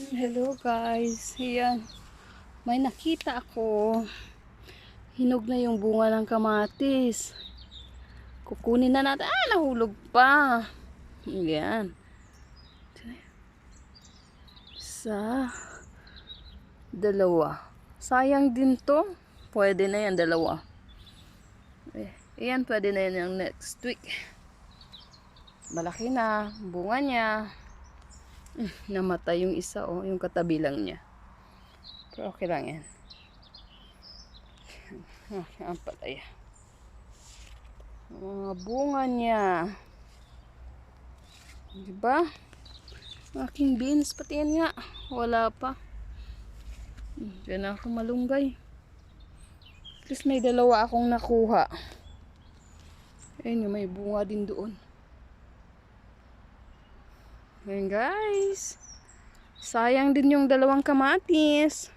Hello guys, ayan, may nakita ako, hinog na yung bunga ng kamatis. Kukunin na natin, nahulog pa. Ayan, isa, dalawa, sayang din to. Pwede na yan, dalawa. Ayan, pwede na yan yung next week. Malaki na, bunga niya. Namatay yung isa, yung katabi lang niya. Pero okay lang yan. Ang patay. Mga bunga niya. Diba? Aking beans, pati yan nga. Wala pa. Diyan na ako malunggay. At least may dalawa akong nakuha. Ayun, may bunga din doon. Ayun guys. Sayang din yung dalawang kamatis.